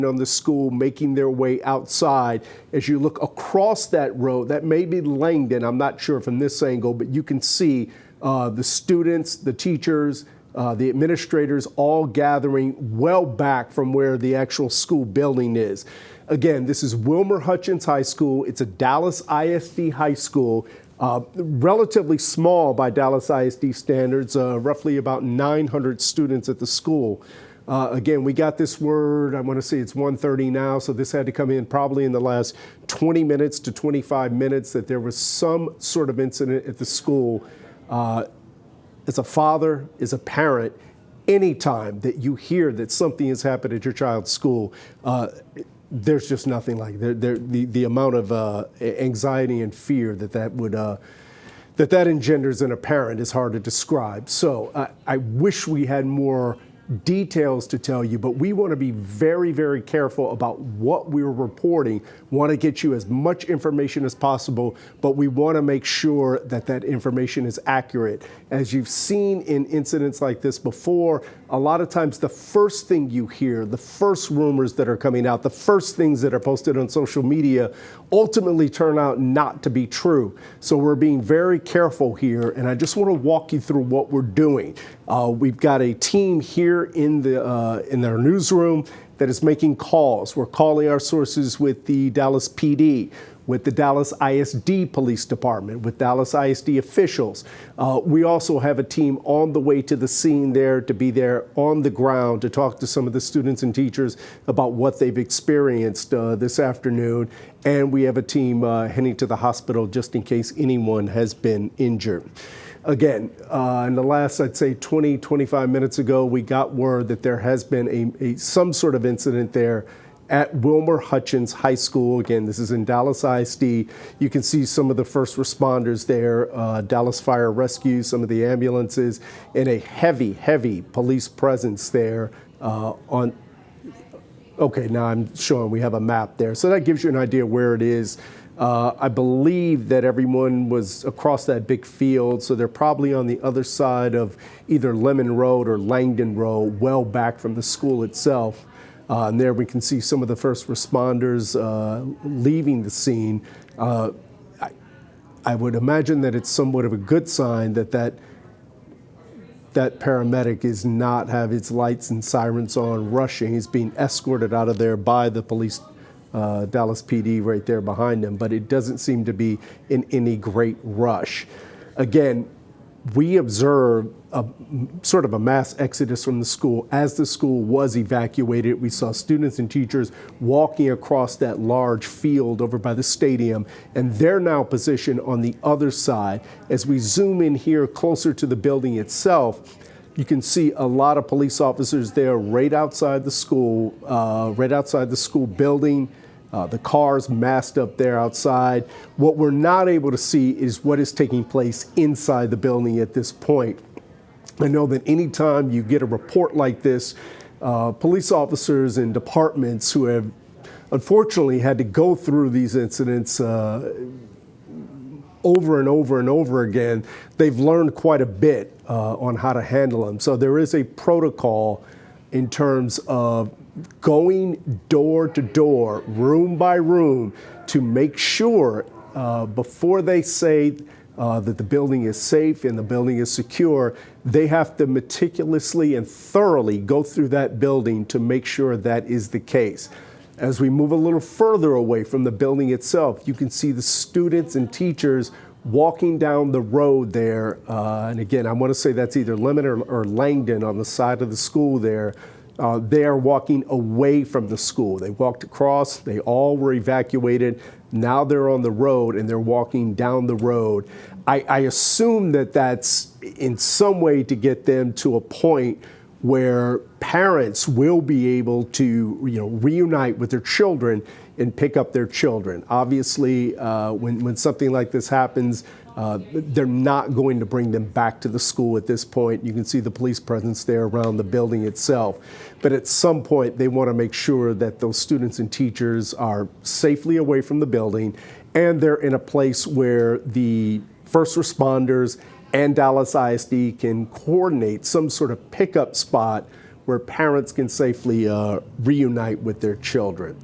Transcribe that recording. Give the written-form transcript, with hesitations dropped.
on the school making their way outside. As you look across that road, that may be Langdon, I'm not sure from this angle, but you can see the students, the teachers, the administrators all gathering well back from where the actual school building is. Again, this is Wilmer-Hutchins High School. It's a Dallas ISD high school, relatively small by Dallas ISD standards, roughly about 900 students at the school. Again, we got this word, I want to say it's 1:30 now, so this had to come in probably in the last 20 minutes to 25 minutes that there was some sort of incident at the school. As a father, as a parent, anytime that you hear that something has happened at your child's school, there's just nothing like the amount of anxiety and fear that engenders in a parent is hard to describe. So I wish we had more details to tell you, but we want to be very, very careful about what we're reporting. Want to get you as much information as possible, but we want to make sure that that information is accurate. As you've seen in incidents like this before, a lot of times the first thing you hear, the first rumors that are coming out, the first things that are posted on social media ultimately turn out not to be true. So we're being very careful here, and I just want to walk you through what we're doing. We've got a team here in our newsroom that is making calls. We're calling our sources with the Dallas PD, with the Dallas ISD Police Department, with Dallas ISD officials. We also have a team on the way to the scene there to be there on the ground to talk to some of the students and teachers about what they've experienced this afternoon. And we have a team heading to the hospital just in case anyone has been injured. Again, in the last, I'd say 20, 25 minutes ago, we got word that there has been some sort of incident there at Wilmer-Hutchins High School. Again, this is in Dallas ISD. You can see some of the first responders there, Dallas Fire Rescue, some of the ambulances, and a heavy, heavy police presence there okay, now I'm showing we have a map there. So that gives you an idea where it is. I believe that everyone was across that big field, so they're probably on the other side of either Lemon Road or Langdon Road, well back from the school itself. And there we can see some of the first responders leaving the scene. I would imagine that it's somewhat of a good sign that paramedic is not have his lights and sirens on rushing. He's being escorted out of there by the police, Dallas PD right there behind him, but it doesn't seem to be in any great rush. Again, we observed sort of a mass exodus from the school. As the school was evacuated, we saw students and teachers walking across that large field over by the stadium, and they're now positioned on the other side. As we zoom in here closer to the building itself, you can see a lot of police officers there right outside the school building. The cars massed up there outside. What we're not able to see is what is taking place inside the building at this point. I know that anytime you get a report like this, police officers and departments who have unfortunately had to go through these incidents over and over and over again, they've learned quite a bit on how to handle them. So there is a protocol in terms of going door to door, room by room, to make sure before they say that the building is safe and the building is secure, they have to meticulously and thoroughly go through that building to make sure that is the case. As we move a little further away from the building itself, you can see the students and teachers walking down the road there. And again, I want to say that's either Lemon or Langdon on the side of the school there. They are walking away from the school. They walked across, they all were evacuated. Now they're on the road and they're walking down the road. I assume that that's in some way to get them to a point where parents will be able to, reunite with their children and pick up their children. Obviously, when something like this happens, they're not going to bring them back to the school at this point. You can see the police presence there around the building itself. But at some point, they want to make sure that those students and teachers are safely away from the building, and they're in a place where the first responders and Dallas ISD can coordinate some sort of pickup spot where parents can safely reunite with their children.